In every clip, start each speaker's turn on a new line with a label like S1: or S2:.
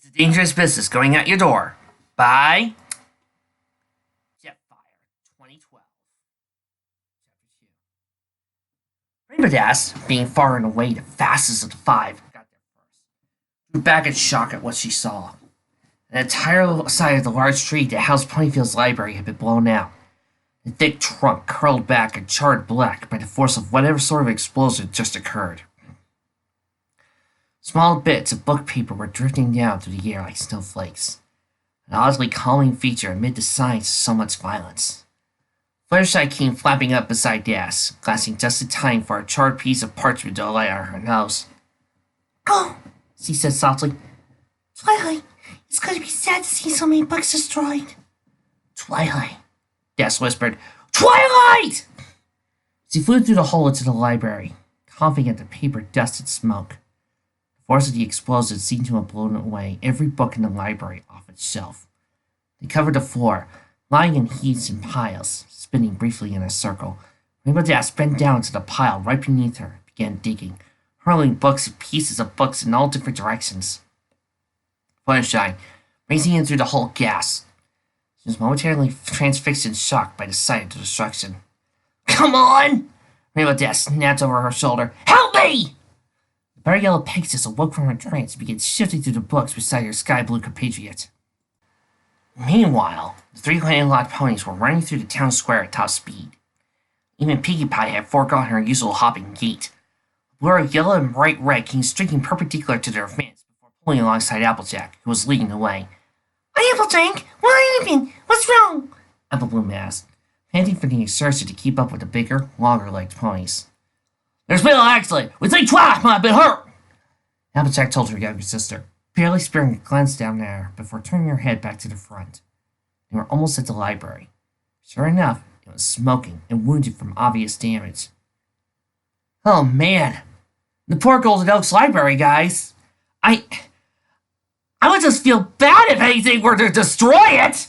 S1: It's a dangerous business going out your door. By Jetfire 2012. Chapter 2. Rainbow Dash, being far and away the fastest of the five, got there first. Drew back in shock at what she saw. An entire side of the large tree that housed Ponyfield's library had been blown out. The thick trunk curled back and charred black by the force of whatever sort of explosion had just occurred. Small bits of book paper were drifting down through the air like snowflakes, an oddly calming feature amid the signs of so much violence. Fluttershy came flapping up beside Dash, glancing just in time for a charred piece of parchment to alight on her nose.
S2: "Oh,"
S1: she said softly.
S2: "Twilight, it's going to be sad to see so many books destroyed."
S1: "Twilight," Dash whispered. "Twilight!" She flew through the hole into the library, coughing at the paper dust and smoke. The force of the explosion seemed to have blown away every book in the library off its shelf. They covered the floor, lying in heaps and piles, spinning briefly in a circle. Rainbow Dash bent down to the pile right beneath her and began digging, hurling books and pieces of books in all different directions. Fluttershy, racing in through the hole, gasped. She was momentarily transfixed in shock by the sight of the destruction. "Come on!" Rainbow Dash snapped over her shoulder. "Help me!" The bare yellow Pegasus awoke from her trance and began shifting through the books beside her sky-blue compatriot. Meanwhile, the three landlocked ponies were running through the town square at top speed. Even Pinkie Pie had foregone her usual hopping gait. A blur of yellow and bright red came streaking perpendicular to their advance before pulling alongside Applejack, who was leading the way.
S2: "Applejack, where have you been? What's wrong?"
S1: Applebloom asked, panting from the exertion to keep up with the bigger, longer-legged ponies. "There's been an accident. We think Twilight might have been hurt," Applejack told her younger sister, barely sparing a glance down at her before turning her head back to the front. They were almost at the library. Sure enough, it was smoking and wounded from obvious damage. "Oh, man. The poor Golden Oaks Library, guys. I would just feel bad if anything were to destroy it!"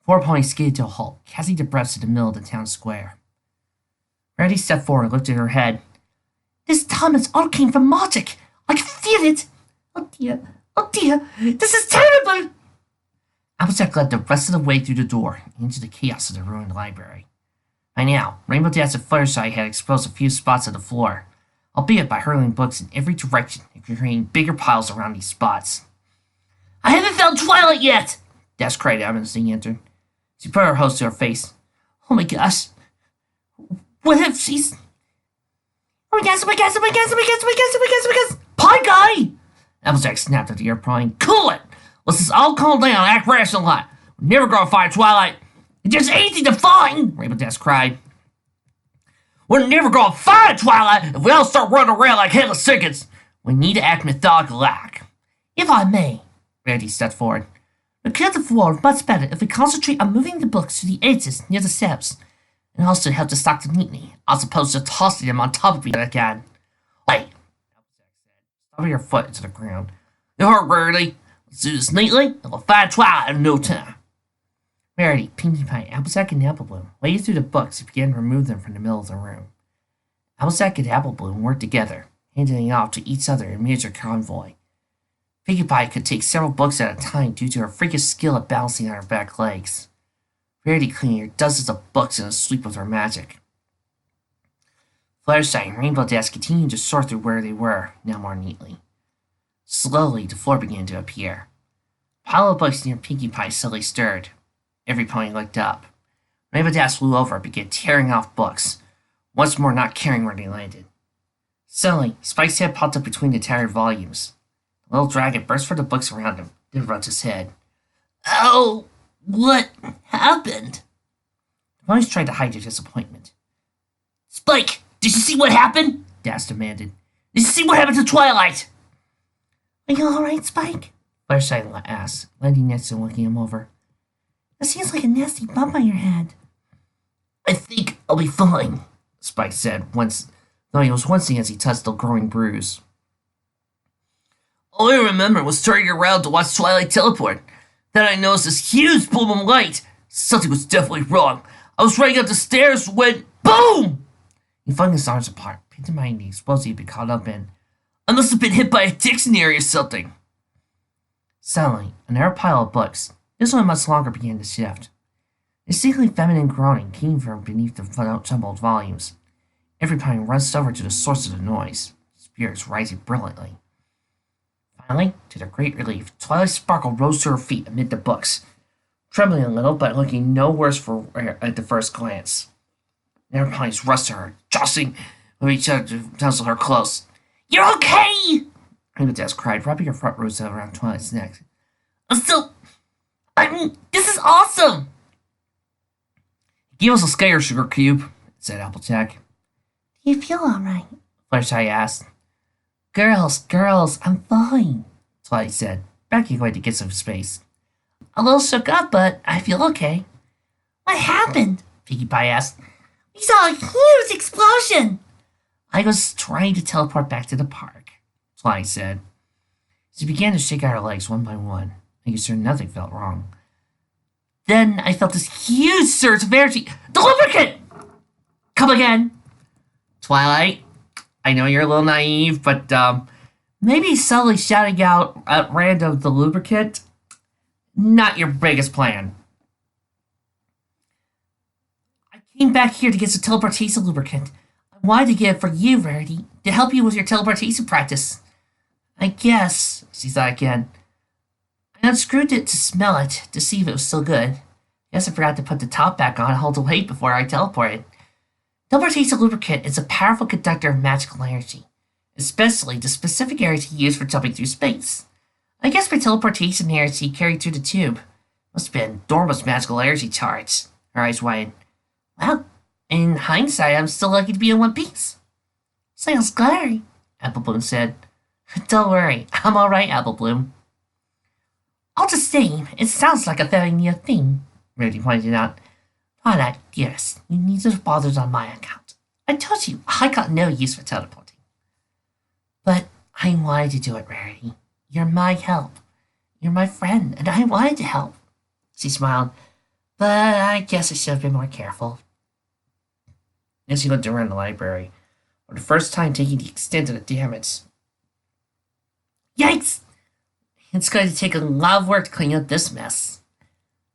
S1: Four ponies skidded to a halt, casting their breaths in the middle of the town square. Rarity stepped forward and lifted her head.
S2: "This time it's all came from magic. I can feel it. Oh dear, this is terrible."
S1: Applejack led the rest of the way through the door and into the chaos of the ruined library. By now, Rainbow Dash and Fluttershy had exposed a few spots of the floor, albeit by hurling books in every direction and creating bigger piles around these spots.
S2: "I haven't found Twilight yet!"
S1: Dash cried out as he entered. She put her hose to her face.
S2: "Oh my gosh. What if she's... Oh my gosh.
S1: Pie Guy!" Applejack snapped at the ear, prying. "Cool it! Let's just all calm down and act rational. We're never gonna find Twilight."
S2: It's just easy to find!"
S1: Rainbow Dash cried. "We're never gonna find Twilight if we all start running around like headless chickens. We need to act methodical-like."
S2: "If I may,"
S1: Rarity stepped forward.
S2: "we clear the floor much better if we concentrate on moving the books to the edges near the shelves, and also help to stack them neatly, as opposed to tossing them on top of each other again."
S1: "Wait," Applejack said, stomping her foot into the ground. "You heard Rarity. Let's do this neatly, and we'll find Twilight in no time." Rarity, Pinkie Pie, Applejack, and Applebloom waded through the books and began to remove them from the middle of the room. Applejack and Applebloom worked together, handing it off to each other in miniature convoy. Pinkie Pie could take several books at a time due to her freakish skill at balancing on her back legs. Rarity cleared dozens of books in a sweep with her magic. Fluttershy and Rainbow Dash continued to sort through where they were, now more neatly. Slowly, the floor began to appear. A pile of books near Pinkie Pie suddenly stirred. Every pony looked up. Rainbow Dash flew over and began tearing off books, once more not caring where they landed. Suddenly, Spike's head popped up between the tattered volumes. The little dragon burst for the books around him, then rubbed his head.
S2: "Oh, what happened?"
S1: The ponies tried to hide their disappointment.
S2: "Spike, did you see what happened?"
S1: Dash demanded.
S2: "Did you see what happened to Twilight?" "Are you alright, Spike?"
S1: Fluttershy asked, landing next to him, looking him over.
S2: "It seems like a nasty bump on your head."
S1: "I think I'll be fine," Spike said, though he was wincing as he touched the growing bruise. "All I remember was turning around to watch Twilight teleport. Then I noticed this huge bloom of light. Something was definitely wrong. I was running up the stairs when... BOOM!" He flung his arms apart, pantomiming the explosion he'd been caught up in.
S2: I must have been hit by a dictionary or something.
S1: Suddenly, another pile of books, this one much longer, began to shift. A distinctly feminine groaning came from beneath the jumbled volumes. Everybody rushed over to the source of the noise, spirits rising brilliantly. Finally, to their great relief, Twilight Sparkle rose to her feet amid the books, trembling a little but looking no worse at the first glance. Everybody rushed to her, jostling with each other to tussle her close.
S2: You're okay!
S1: Hypnotist cried, wrapping her front rows around Twilight's neck.
S2: This is awesome!
S1: Give us a scare, Sugar Cube, said Applejack.
S2: Do you feel alright?
S1: Fluttershy asked.
S2: Girls, I'm fine,
S1: Twilight said, backing away to get some space.
S2: A little shook up, but I feel okay. What happened?
S1: Pinkie Pie asked.
S2: We saw a huge explosion!
S1: I was trying to teleport back to the park, Twilight said. She began to shake out her legs one by one, making sure nothing felt wrong.
S2: Then I felt this huge surge of energy. The lubricant! Come again.
S1: Twilight, I know you're a little naive, but
S2: maybe subtly shouting out at random the lubricant,
S1: not your biggest plan.
S2: I came back here to get some teleportation lubricant. I wanted to get it for you, Rarity, to help you with your teleportation practice. I guess, she thought again. I unscrewed it to smell it, to see if it was still good. Guess I forgot to put the top back on and hold the weight before I teleported. Teleportation lubricant is a powerful conductor of magical energy, especially the specific energy used for jumping through space. I guess my teleportation energy carried through the tube. Must have been Dorma's magical energy charge. Her eyes widened. Well, in hindsight, I'm still lucky to be in one piece. Sounds scary, Apple Bloom said. Don't worry, I'm alright, Apple Bloom. All the same, it sounds like a very near thing, Rarity pointed out. Twilight, dearest, you need to bother on my account. I told you, I got no use for teleporting. But I wanted to do it, Rarity. You're my help. You're my friend, and I wanted to help. She smiled, but I guess I should have been more careful.
S1: Then she looked around the library, for the first time taking the extent of the damage.
S2: Yikes! It's going to take a lot of work to clean up this mess.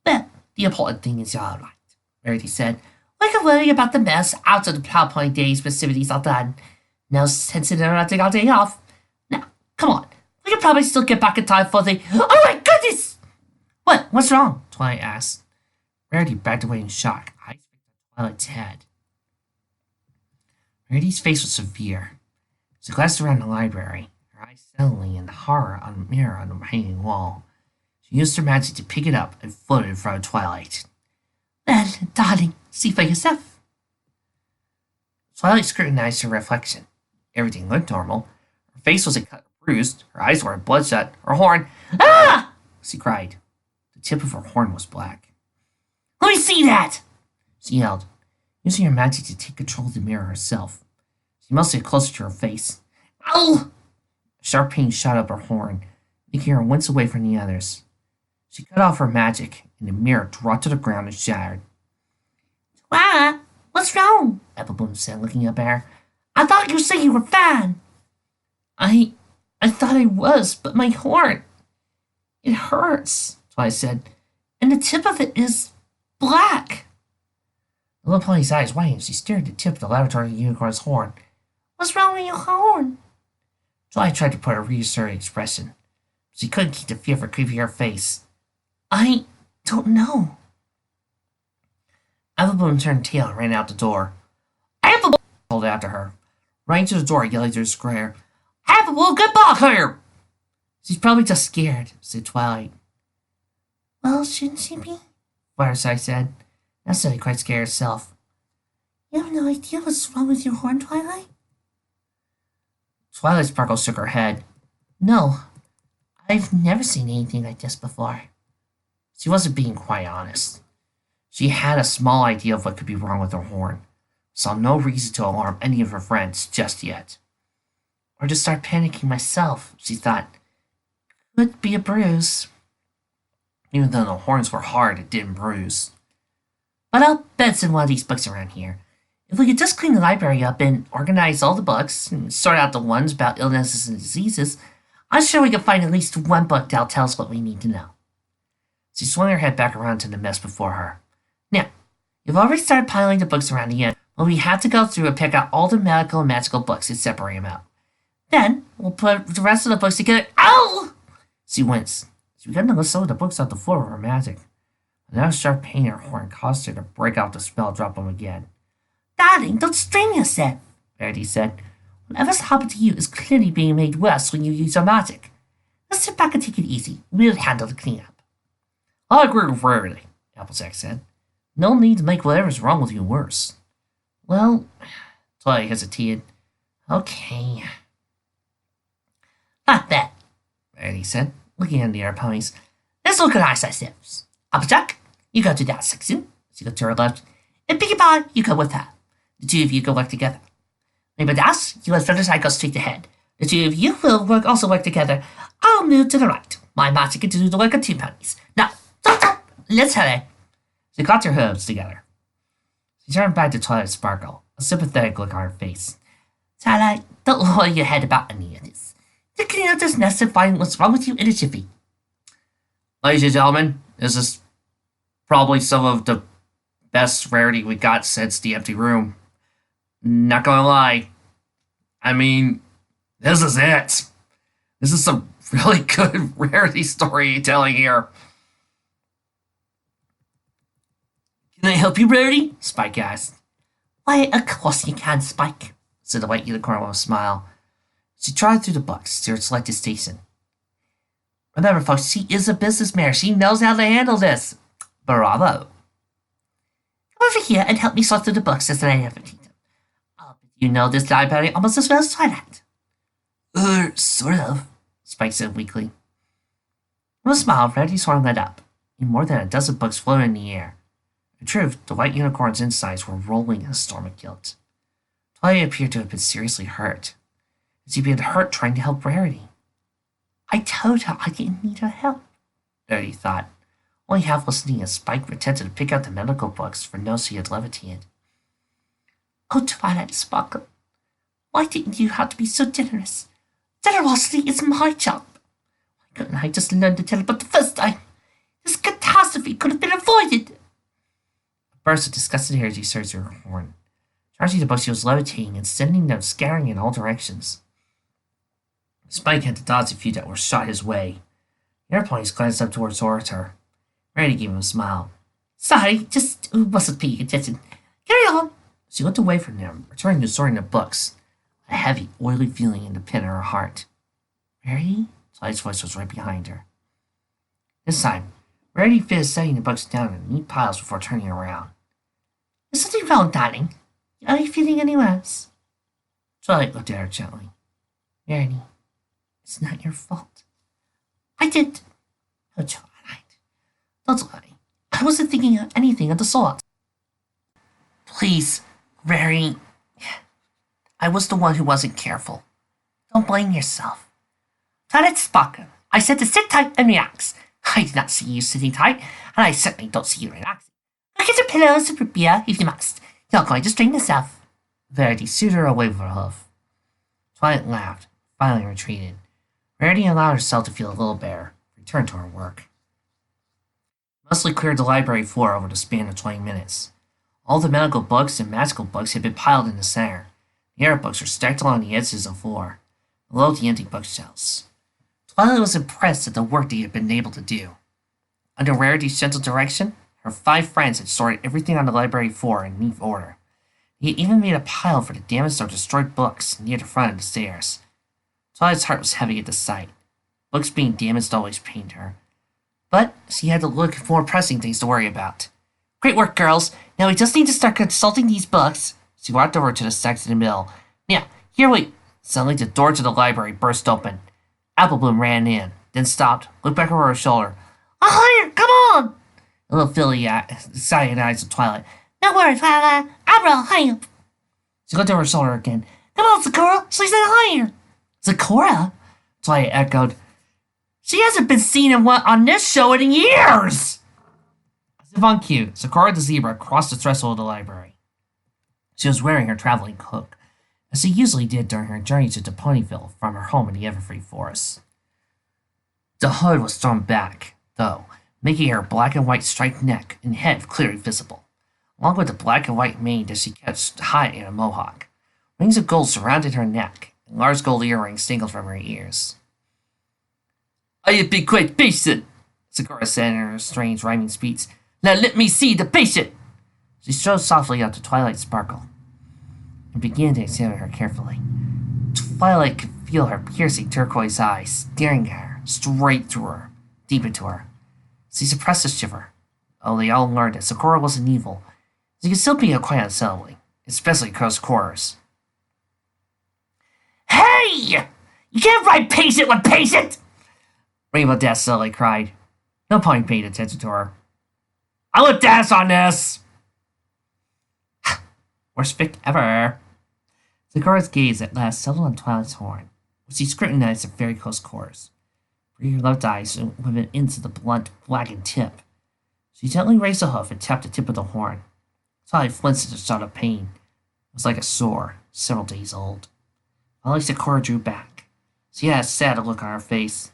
S2: But the important thing is you're all right, Rarity said. We can worry about the mess after the PowerPoint Days festivities are done. No sense in interrupting our day off. Now, come on. We can probably still get back in time for the... Oh my goodness!
S1: What's wrong? Twilight asked. Rarity backed away in shock, eyes fixed on Twilight's head. Rarity's face was severe. She glanced around the library, her eyes settling in horror on the mirror on the hanging wall. She used her magic to pick it up and float it in front of Twilight.
S2: Well, darling, see for yourself.
S1: Twilight scrutinized her reflection. Everything looked normal. Her face wasn't cut or bruised, her eyes weren't bloodshot, her horn...
S2: Ah!
S1: She cried. The tip of her horn was black.
S2: Let me see that!
S1: She yelled, using her magic to take control of the mirror herself. She muscled it closer to her face.
S2: Ow!
S1: A sharp pain shot up her horn, making her wince away from the others. She cut off her magic, and the mirror dropped to the ground and shattered.
S2: Twilight, what's wrong? Apple Bloom said, looking up at her. I thought you said you were fine. I thought I was, but my horn... It hurts, Twilight said, and the tip of it is black.
S1: The little pony's eyes widened as she stared at the tip of the laboratory unicorn's horn.
S2: What's wrong with your horn?
S1: Twilight tried to put a reassuring expression, but she couldn't keep the fear from creeping her face.
S2: I don't know.
S1: Apple Bloom turned tail and ran out the door. Apple Bloom called after her, running to the door, yelling through the square.
S2: Apple Bloom, get back here!
S1: She's probably just scared, said Twilight.
S2: Well, shouldn't she be?
S1: Fluttershy said, not suddenly quite scared herself.
S2: You have no idea what's wrong with your horn, Twilight?
S1: Twilight Sparkle shook her head.
S2: No, I've never seen anything like this before.
S1: She wasn't being quite honest. She had a small idea of what could be wrong with her horn, saw no reason to alarm any of her friends just yet. Or to start panicking myself, she thought.
S2: Could be a bruise.
S1: Even though the horns were hard, it didn't bruise.
S2: But I'll bet it's in one of these books around here. If we could just clean the library up and organize all the books and sort out the ones about illnesses and diseases, I'm sure we could find at least one book that'll tell us what we need to know. She swung her head back around to the mess before her. Now, you've already started piling the books around the end, but we have to go through and pick out all the medical and magical books and separate them out. Then, we'll put the rest of the books together. Ow! She winced. She began to lift some of the books off the floor with her magic. Another sharp pain in her horn caused her to break out the spell and drop them again. Darling, don't strain yourself, Verity said. Whatever's happened to you is clearly being made worse when you use your magic. Just sit back and take it easy. We'll handle the cleanup.
S1: I agree with Rarity, Applejack said. No need to make whatever's wrong with you worse. Well, Twilight hesitated. Okay.
S2: Not bad,
S1: Rarity said, looking at the other ponies.
S2: Let's organize ourselves. Applejack, you go to that section. She looked to her left. And Piggy Pie, you go with her. The two of you go work together. Maybe Das, you and Featherside go straight ahead. The two of you will also work together. I'll move to the right. My magic can do the work of two ponies. Now, stop, let's hurry.
S1: She caught her hooves together. She turned back to Twilight Sparkle, a sympathetic look on her face.
S2: Twilight, don't worry your head about any of this. The cleanup is necessary to find what's wrong with you in a jiffy.
S1: Ladies and gentlemen, this is probably some of the best Rarity we got since the empty room. Not gonna lie. I mean, this is it. This is some really good Rarity storytelling here.
S2: Can I help you, Rarity? Spike asked. Why, of course you can, Spike,
S1: said the white unicorn with a smile. She trotted through the books to her selected station.
S2: Remember, folks, she is a businessman. She knows how to handle this. Bravo. Come over here and help me sort through the books as I have them. You know this library almost as well as Twilight.
S1: Sort of, Spike said weakly.
S2: With a smile, Rarity's horn lit up,
S1: and more than a dozen books floated in the air. In truth, the white unicorn's insides were rolling in a storm of guilt. Twilight appeared to have been seriously hurt. As he'd been hurt trying to help Rarity.
S2: I told her I didn't need her help,
S1: Rarity thought, only half listening as Spike attempted to pick out the medical books for notes he had levitated.
S2: Oh, Twilight Sparkle, why didn't you have to be so generous? Generosity is my job. Why couldn't I just learn to teleport the first time? This catastrophe could have been avoided.
S1: A burst of disgusted energy surged through her horn, charging the books she was levitating and sending them scattering in all directions. Spike had to dodge a few that were shot his way. The airplanes glanced up towards Orator. Rarity gave him a smile.
S2: Sorry, just wasn't paying attention. Carry on.
S1: She looked away from him, returning to sorting the books, a heavy, oily feeling in the pit of her heart. Rarity? Twilight's voice was right behind her. This time, Rarity finished setting the books down in neat piles before turning around.
S2: Is something wrong, darling? Are you feeling any worse?
S1: Twilight looked at her gently.
S2: Rarity, it's not your fault. I did. Oh, Twilight, don't lie. I wasn't thinking of anything of the sort. Please, Rarity. I was the one who wasn't careful. Don't blame yourself. Twilight Sparkle, I said to sit tight and relax. I did not see you sitting tight, and I certainly don't see you relaxing. Go get your pillows and beer if you must. You're going to strain yourself.
S1: Verity suited her away with her hoof. Twilight laughed, finally retreated. Rarity allowed herself to feel a little better, returned to her work. Mostly cleared the library floor over the span of 20 minutes. All the medical books and magical books had been piled in the center. The air books were stacked along the edges of the floor, below the empty bookshelves. Twilight was impressed at the work they had been able to do. Under Rarity's gentle direction, her 5 friends had sorted everything on the library floor in neat order. They had even made a pile for the damaged or destroyed books near the front of the stairs. Twilight's heart was heavy at the sight. Books being damaged always pained her. But she had to look for more pressing things to worry about.
S2: Great work, girls. Now we just need to start consulting these books.
S1: She walked over to the stacks in the middle. Now, here we... Suddenly the door to the library burst open. Applebloom ran in, then stopped, looked back over her shoulder.
S2: Higher! Come on!
S1: A little filly excited eyes of Twilight.
S2: No worries, Twilight. I'll higher.
S1: She looked over her shoulder again.
S2: Come on, Zecora. She's not higher.
S1: Zecora? Twilight echoed.
S2: She hasn't been seen on this show in years!
S1: As if on cue, Zecora the zebra crossed the threshold of the library. She was wearing her traveling cloak, as she usually did during her journeys to Ponyville from her home in the Everfree Forest. The hood was thrown back, though, making her black and white striped neck and head clearly visible, along with the black and white mane that she kept high in a mohawk. Rings of gold surrounded her neck, and large gold earrings dangled from her ears. "I have been quite patient," Zecora said in her strange rhyming speech. "Now let me see the patient!" She strode softly up to Twilight Sparkle and began to examine her carefully. Twilight could feel her piercing turquoise eyes staring at her, straight through her, deep into her. She suppressed a shiver. Oh, they all learned that Zecora wasn't evil. She could still be quite unsettling, especially close quarters.
S2: Hey! You can't ride patient with patient!
S1: Rainbow Dash suddenly cried. No pony paid attention to her.
S2: "I would dance on this!"
S1: Worst pick ever. Zecora's gaze at last settled on Twilight's horn, which she scrutinized at very close quarters. Her left eye went into the blunt, blackened tip. She gently raised a hoof and tapped the tip of the horn. Twilight flinched at a shot of pain. It was like a sore, several days old. Finally, Zecora drew back. She had a sad look on her face.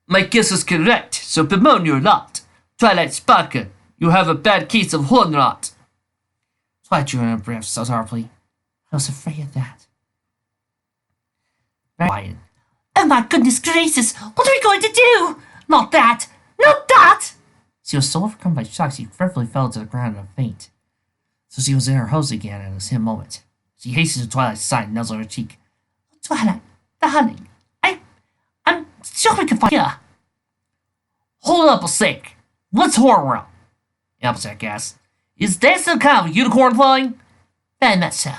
S2: "My guess is correct, so bemoan your lot. Twilight Sparkle, you have a bad case of horn rot."
S1: Twilight drew in a breath so sharply. I was afraid of that. Very quiet.
S2: "Oh my goodness gracious, what are we going to do? Not that! Not that!"
S1: She was so overcome by shock she fearfully fell to the ground in a faint. So she was in her hose again at the same moment. She hastened to Twilight's side and nuzzled her cheek.
S2: "Twilight, darling, I'm sure we can find her."
S1: "Hold up a sec. What's horror?" Applejack asked.
S2: "Is that some kind of unicorn thing?" "Very much so,"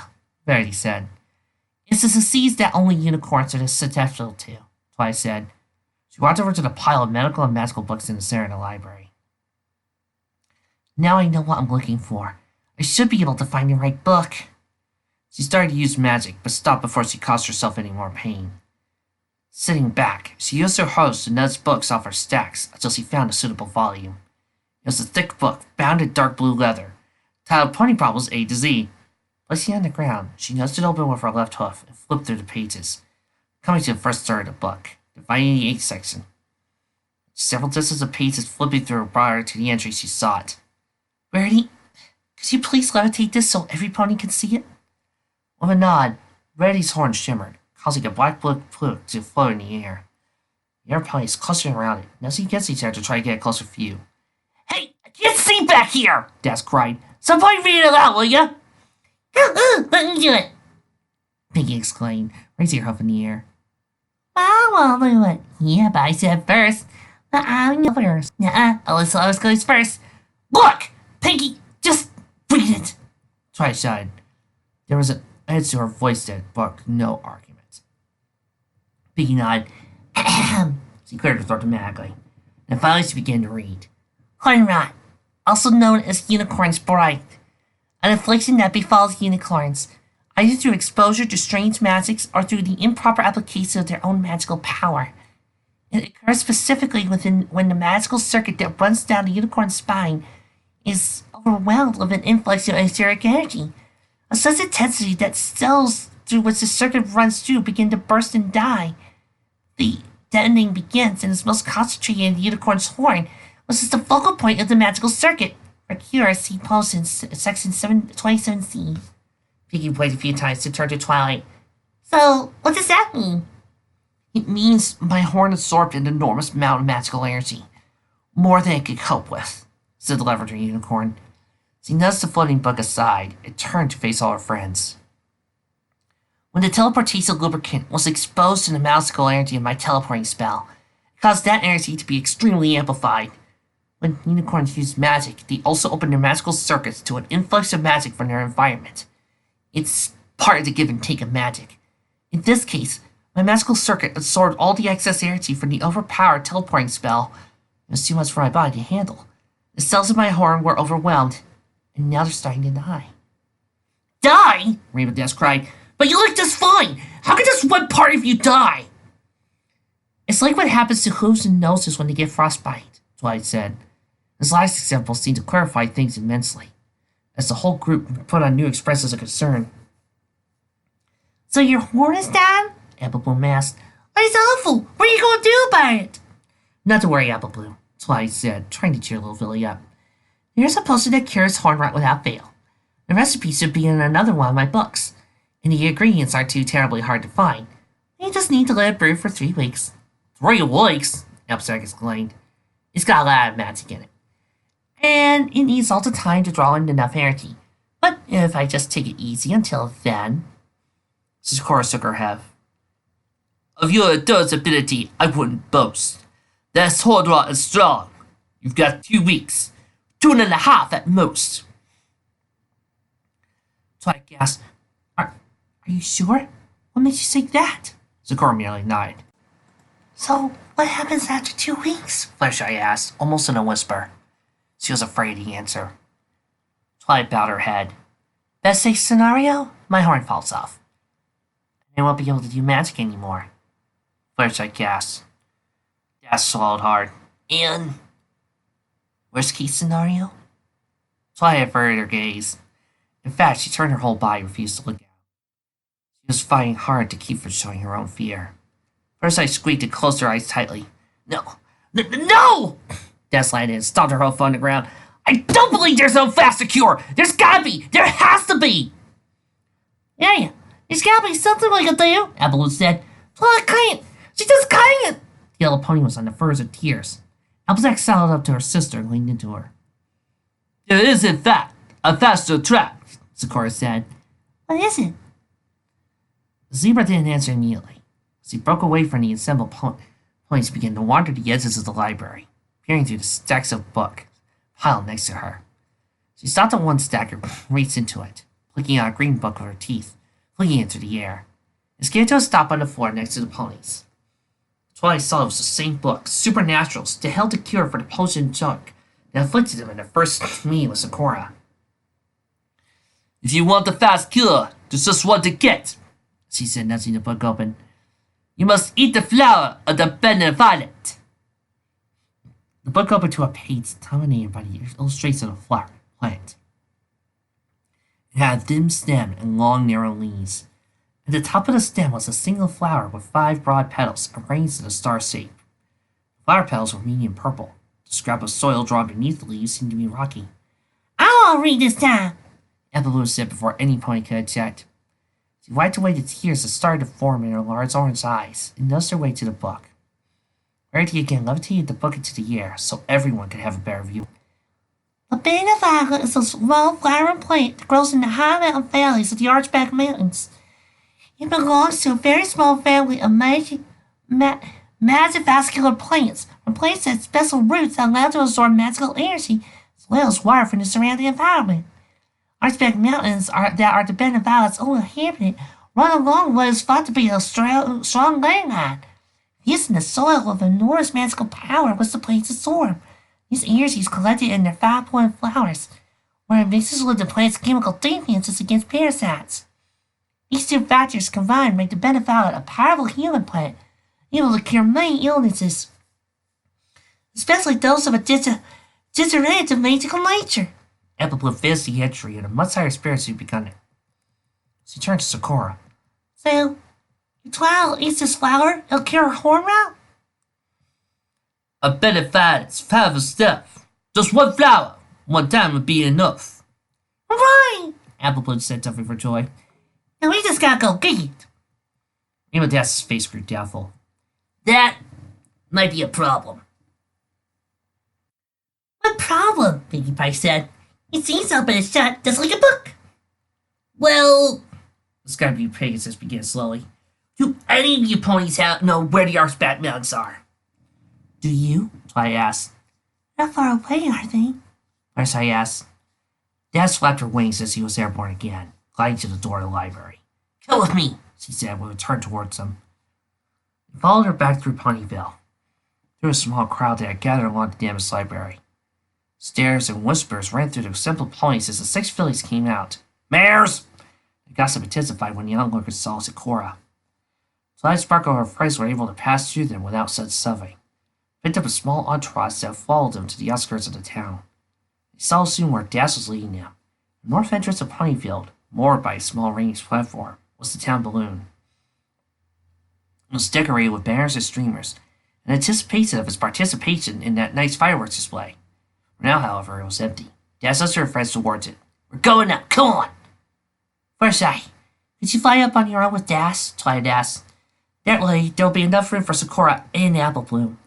S1: Verity said.
S2: "It's a disease that only unicorns are susceptible to,"
S1: Twilight said. She walked over to the pile of medical and magical books in the center of the library.
S2: "Now I know what I'm looking for. I should be able to find the right book."
S1: She started to use magic, but stopped before she caused herself any more pain. Sitting back, she used her hose to nudge books off her stacks until she found a suitable volume. It was a thick book, bound in dark blue leather, titled Pony Problems A to Z. Placing it on the ground, she nudged it open with her left hoof and flipped through the pages, coming to the first third of the book, dividing the 8th section. Several dozens of pages flipping through brought her to the entry she sought.
S2: "Verity, could you please levitate this so every pony can see it?"
S1: With a nod, Verity's horn shimmered, causing a black plume to float in the air. The other ponies clustering around it, nudging against each other to try to get a closer view.
S2: "Hey, I can't see back here!"
S1: Dash cried.
S2: "Somebody read it out, will ya?"
S1: "Let me do it!" Pinky exclaimed, raising her hoof in the air.
S2: "I won't do it." "Yeah, but I said first." "But I'm first." "Nuh-uh, Alice goes first." "Look! Pinky, just read it!"
S1: Twilight shouted. There was an edge to her voice that broke no argument. Pinky nodded. Ahem. She cleared her throat dramatically. And finally she began to read.
S2: "Horn rot, also known as unicorn's bright, an affliction that befalls unicorns, either through exposure to strange magics or through the improper application of their own magical power. It occurs specifically when the magical circuit that runs down the unicorn's spine is overwhelmed with an influx of etheric energy. A such intensity that cells through which the circuit runs through begin to burst and die. The detonating begins and is most concentrated in the unicorn's horn, which is the focal point of the magical circuit. For cure, see post in section 27C.
S1: Pinky blinked a few times to turn to Twilight.
S2: "So, what does that mean?"
S1: "It means my horn absorbed an enormous amount of magical energy. More than it could cope with," said the Leveraging Unicorn. She nudged the floating book aside and turned to face all her friends. "When the teleportation lubricant was exposed to the magical energy of my teleporting spell, it caused that energy to be extremely amplified. When unicorns use magic, they also open their magical circuits to an influx of magic from their environment. It's part of the give and take of magic. In this case, my magical circuit absorbed all the excess energy from the overpowered teleporting spell. It was too much for my body to handle. The cells in my horn were overwhelmed, and now they're starting to die."
S2: "Die?"
S1: Rainbow Dash cried.
S2: "But you look just fine! How could just one part of you die?"
S1: "It's like what happens to hooves and noses when they get frostbite," Twilight said. This last example seemed to clarify things immensely. as the whole group put on new expressions of concern.
S2: So your horn is down? Apple Bloom asked. It's awful. What are you going to do about it?
S1: Not to worry, Apple Bloom, Twilight said, trying to cheer little Billy up. You're supposed to cure his horn rot without fail. The recipe should be in another one of my books, and the ingredients aren't too terribly hard to find. You just need to let it brew for 3 weeks.
S2: 3 weeks?
S1: Abstract exclaimed. It's got a lot of magic in it. And it needs all the time to draw in enough energy. But if I just take it easy until then... Zecora shook her head.
S2: Of your adult's ability, I wouldn't boast. That horn rot is strong. You've got 2 weeks. 2.5 at most.
S1: Twilight gasped. Are you sure? What makes you say that? Zecora merely nodded.
S2: So, what happens after 2 weeks?
S1: Fluttershy asked, almost in a whisper. She was afraid to answer. Twilight bowed her head. Best case scenario? My horn falls off. I won't be able to do magic anymore. Fluttershy gasped. Dash swallowed hard.
S2: And
S1: worst case scenario? Twilight averted her gaze. In fact, she turned her whole body and refused to look out. She was fighting hard to keep from showing her own fear. Fluttershy squeaked and closed her eyes tightly.
S2: No! No!
S1: Dash landed and stomped her hoof on the ground.
S2: I don't believe there's no faster cure! There's gotta be! There has to be!
S1: Yeah. There's gotta be something we can do, Apple Bloom said.
S2: Twilight can't! She just can't!
S1: The yellow pony was on the verge of tears. Applejack sidled up to her sister and leaned into her.
S2: There is, in fact, a faster track,
S1: Zecora said.
S2: What is it?
S1: The zebra didn't answer immediately. As he broke away from the assembled ponies, began to wander the edges of the library, peering through the stacks of books piled next to her. She stopped at one stack and reached into it, plucking out a green book with her teeth, flinging it into the air. It came to a stop on the floor next to the ponies. Twilight saw it was the same book, Supernaturals, to help the cure for the potion junk that afflicted him in their first meeting with Zecora.
S2: If you want the fast cure, there's just one to get,
S1: she said, nudging the book open.
S2: You must eat the flower of the benevolent.
S1: The book opened to a page dominated by the illustration of a flower plant. It had a thin stem and long, narrow leaves. At the top of the stem was a single flower with 5 broad petals arranged in a star shape. The flower petals were medium purple. The scrap of soil drawn beneath the leaves seemed to be rocky.
S2: I'll read this time,
S1: Apple Bloom said before any pony could object. She wiped away the tears that started to form in her large orange eyes and nudged her way to the book. Rarity again levitated the book into the air so everyone could have a better view.
S2: The benevolent is a small flowering plant that grows in the high mountain valleys of the Archback Mountains. It belongs to a very small family of massive vascular plants, or plants that have special roots that allow to absorb magical energy as well as water from the surrounding environment. Archback Mountains that are the benevolent's only inhabitant run along what is thought to be a strong landline, using the soil of enormous magical power which the plants absorb. These energy is collected in their 5-point flowers, where it mixes with the plant's chemical defenses against parasites. These 2 factors combined make the benevolent a powerful healing plant, able to cure many illnesses, especially those of a degenerative magical nature.
S1: Apple Bloom finished the entry in a much higher spirit than she'd begun it. She turned to Zecora.
S2: So, if Twilight eats this flower, it'll cure her horn rot? A benevolent's powerful stuff. Just 1 flower, 1 time would be enough.
S1: Right! Apple Bloom said, jumping for joy.
S2: Now we just gotta go get it.
S1: Amethyst's face grew doubtful.
S2: That might be a problem. What problem? Pinkie Pie said. It seems open and shut just like a book. Well,
S1: the Sky Blue Pegasus began slowly.
S2: Do any of you ponies know where the Archback Mountains are?
S1: Do you? Twilight asked.
S2: How far away are they?
S1: Fluttershy asked. Dash flapped her wings as he was airborne again, gliding to the door of the library.
S2: Come with me,
S1: she said with a turn towards him. He followed her back through Ponyville, through a small crowd that had gathered along the damaged library. Stares and whispers ran through the assembled ponies as the 6 fillies came out. Mares! The gossip intensified when the onlookers saw Zecora. Twilight Sparkle and her friends were able to pass through them without such suffering. Picked up a small entourage that followed them to the outskirts of the town. They saw soon where Dash was leading them, The north entrance of Ponyfield, moored by a small raised platform, was the town balloon. It was decorated with banners and streamers, in anticipation of its participation in that night's fireworks display. Now, however, it was empty. Dash ushered her friends towards it. "We're going up, come on!"
S2: "Where's I? Could you fly up on your own with Dash?" Twilight asked. "That way, there'll be enough room for Zecora and Apple Bloom."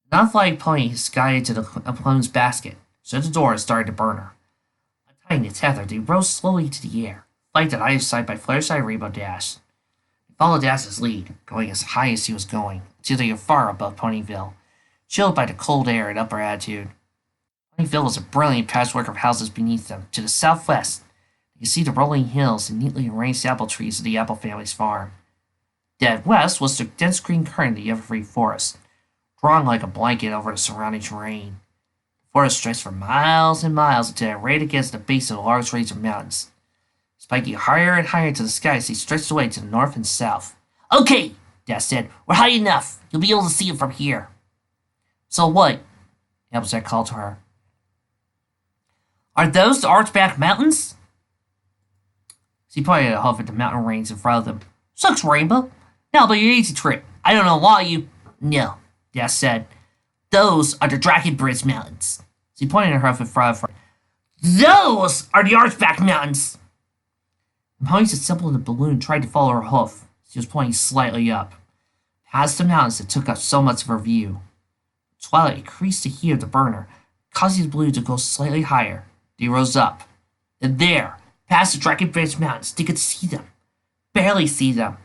S1: The non-flying ponies got into the balloon's basket, shut the door, and started to burn her. Untying the tether, they rose slowly into the air, flanked on either side by Fluttershy and Rainbow Dash. They followed Dash's lead, going as high as he was going, until they were far above Ponyville, chilled by the cold air and upper attitude. Ponyville was a brilliant patchwork of houses beneath them. To the southwest, they could see the rolling hills and neatly arranged apple trees of the Apple family's farm. Dead west was the dense green curtain of the evergreen forest, drawn like a blanket over the surrounding terrain. The forest stretched for miles and miles until it ran against the base of a large range of mountains, spiking higher and higher to the sky as they stretched away to the north and south.
S2: "Okay," Dash said. "We're high enough. You'll be able to see it from here."
S1: "So what?" Applejack called to her.
S2: "Are those the Archback Mountains?"
S1: She pointed a hoof at the mountain range in front of them.
S2: "Sucks, Rainbow. That'll be your easy trip. I don't know why you—" "No," Dash said. "Those are the Dragonbridge Mountains."
S1: She pointed her hoof in front of her.
S2: "Those are the Archback Mountains."
S1: The ponies assembled in the balloon tried to follow her hoof. She was pointing slightly up, past the mountains that took up so much of her view. Twilight increased the heat of the burner, causing the balloon to go slightly higher. They rose up. And there, past the Dragonbridge Mountains, they could see them. Barely see them.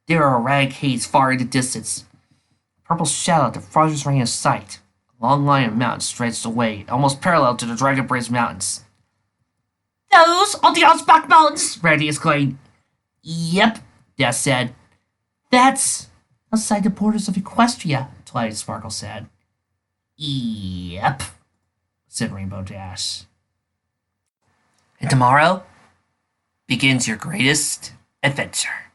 S1: They were a ragged haze far in the distance. A purple shadow at the farthest range of sight. A long line of mountains stretched away, almost parallel to the Dragonbridge Mountains.
S2: "Those are the Archback Mountains!"
S1: Rarity exclaimed.
S2: "Yep," Dash said.
S1: "That's outside the borders of Equestria," Twilight Sparkle said.
S2: "Yep,"
S1: said Rainbow Dash.
S2: And tomorrow begins your greatest adventure.